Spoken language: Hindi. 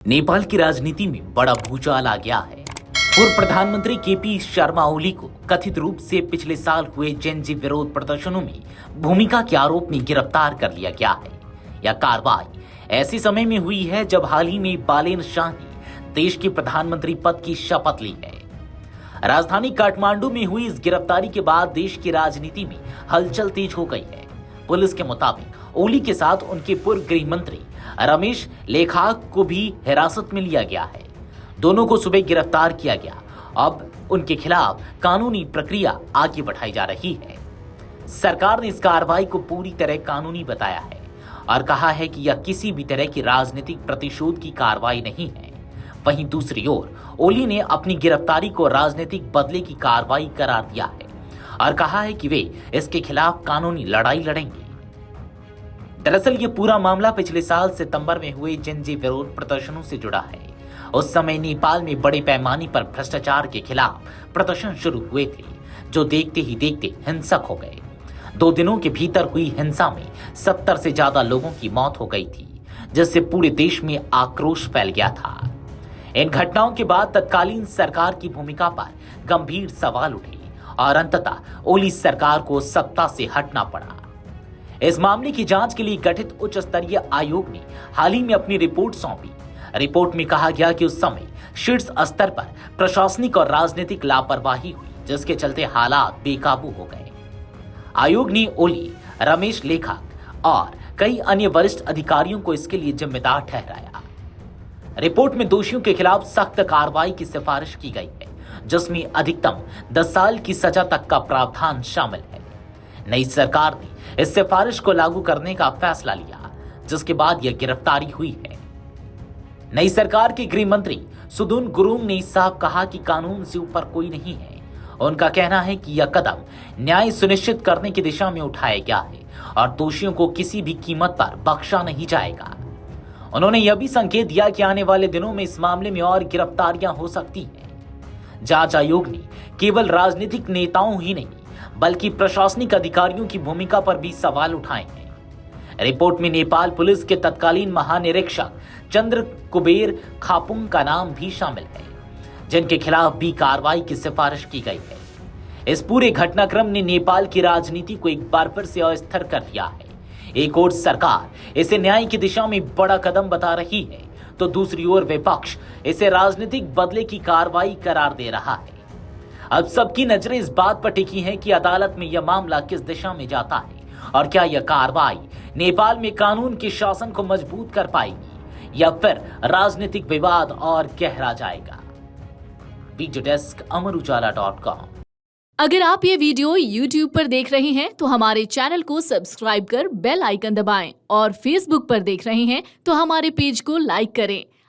नेपाल की राजनीति में बड़ा भूचाल आ गया है। पूर्व प्रधानमंत्री केपी शर्मा ओली को कथित रूप से पिछले साल हुए जेनजी विरोध प्रदर्शनों में भूमिका के आरोप में गिरफ्तार कर लिया गया है। यह कार्रवाई ऐसे समय में हुई है जब हाल ही में बालेन शाह ने देश के प्रधानमंत्री पद की शपथ ली है। राजधानी काठमांडू में हुई इस गिरफ्तारी के बाद देश की राजनीति में हलचल तेज हो गई है। पुलिस के मुताबिक ओली के साथ उनके पूर्व गृह मंत्री रमेश लेखाक को भी हिरासत में लिया गया है। दोनों को सुबह गिरफ्तार किया गया। अब उनके खिलाफ कानूनी प्रक्रिया आगे बढ़ाई जा रही है। सरकार ने इस कार्रवाई को पूरी तरह कानूनी बताया है और कहा है कि यह किसी भी तरह की राजनीतिक प्रतिशोध की कार्रवाई नहीं है। वहीं दूसरी ओर ओली ने अपनी गिरफ्तारी को राजनीतिक बदले की कार्रवाई करार दिया है और कहा है कि वे इसके खिलाफ कानूनी लड़ाई लड़ेंगे। दरअसल ये पूरा मामला पिछले साल सितंबर में हुए जेनजी विरोध प्रदर्शनों से जुड़ा है। उस समय नेपाल में बड़े पैमाने पर भ्रष्टाचार के खिलाफ प्रदर्शन शुरू हुए थे, जो देखते ही देखते हिंसक हो गए। 2 दिनों के भीतर हुई हिंसा में 70 से ज्यादा लोगों की मौत हो गई थी, जिससे पूरे देश में आक्रोश फैल गया था। इन घटनाओं के बाद तत्कालीन सरकार की भूमिका पर गंभीर सवाल उठे और अंततः ओली सरकार को सत्ता से हटना पड़ा। इस मामले की जांच के लिए गठित उच्च स्तरीय आयोग ने हाल ही में अपनी रिपोर्ट सौंपी। रिपोर्ट में कहा गया कि उस समय शीर्ष स्तर पर प्रशासनिक और राजनीतिक लापरवाही हुई, जिसके चलते हालात बेकाबू हो गए। आयोग ने ओली, रमेश लेखाक और कई अन्य वरिष्ठ अधिकारियों को इसके लिए जिम्मेदार ठहराया। रिपोर्ट में दोषियों के खिलाफ सख्त कार्रवाई की सिफारिश की गई है, जिसमें अधिकतम 10 साल की सजा तक का प्रावधान शामिल है। नई सरकार ने इस सिफारिश को लागू करने का फैसला लिया, जिसके बाद यह गिरफ्तारी हुई है। नई सरकार के गृह मंत्री सुदुन गुरुङ ने साफ कहा कि कानून से ऊपर कोई नहीं है। उनका कहना है कि यह कदम न्याय सुनिश्चित करने की दिशा में उठाया गया है और दोषियों को किसी भी कीमत पर बख्शा नहीं जाएगा। उन्होंने यह भी संकेत दिया कि आने वाले दिनों में इस मामले में और गिरफ्तारियां हो सकती हैं। जांच आयोग ने केवल राजनीतिक नेताओं ही नहीं बल्कि प्रशासनिक अधिकारियों की भूमिका पर भी सवाल उठाए हैं। रिपोर्ट में नेपाल पुलिस के तत्कालीन महानिरीक्षक चंद्र कुबेर खापुंग का नाम भी शामिल है, जिनके खिलाफ भी कार्रवाई की सिफारिश की गई है। इस पूरे घटनाक्रम ने नेपाल की राजनीति को एक बार फिर से अस्थिर कर दिया है। एक ओर सरकार इसे न्याय की दिशा में बड़ा कदम बता रही है, तो दूसरी ओर विपक्ष इसे राजनीतिक बदले की कार्रवाई करार दे रहा है। अब सबकी नजरें इस बात पर टिकी हैं कि अदालत में यह मामला किस दिशा में जाता है और क्या यह कार्रवाई नेपाल में कानून के शासन को मजबूत कर पाएगी या फिर राजनीतिक विवाद और गहरा जाएगा। वीडियो डेस्क अमरउजाला.com। अगर आप ये वीडियो YouTube पर देख रहे हैं तो हमारे चैनल को सब्सक्राइब कर बेल आइकन दबाएं और Facebook पर देख रहे हैं तो हमारे पेज को लाइक करें।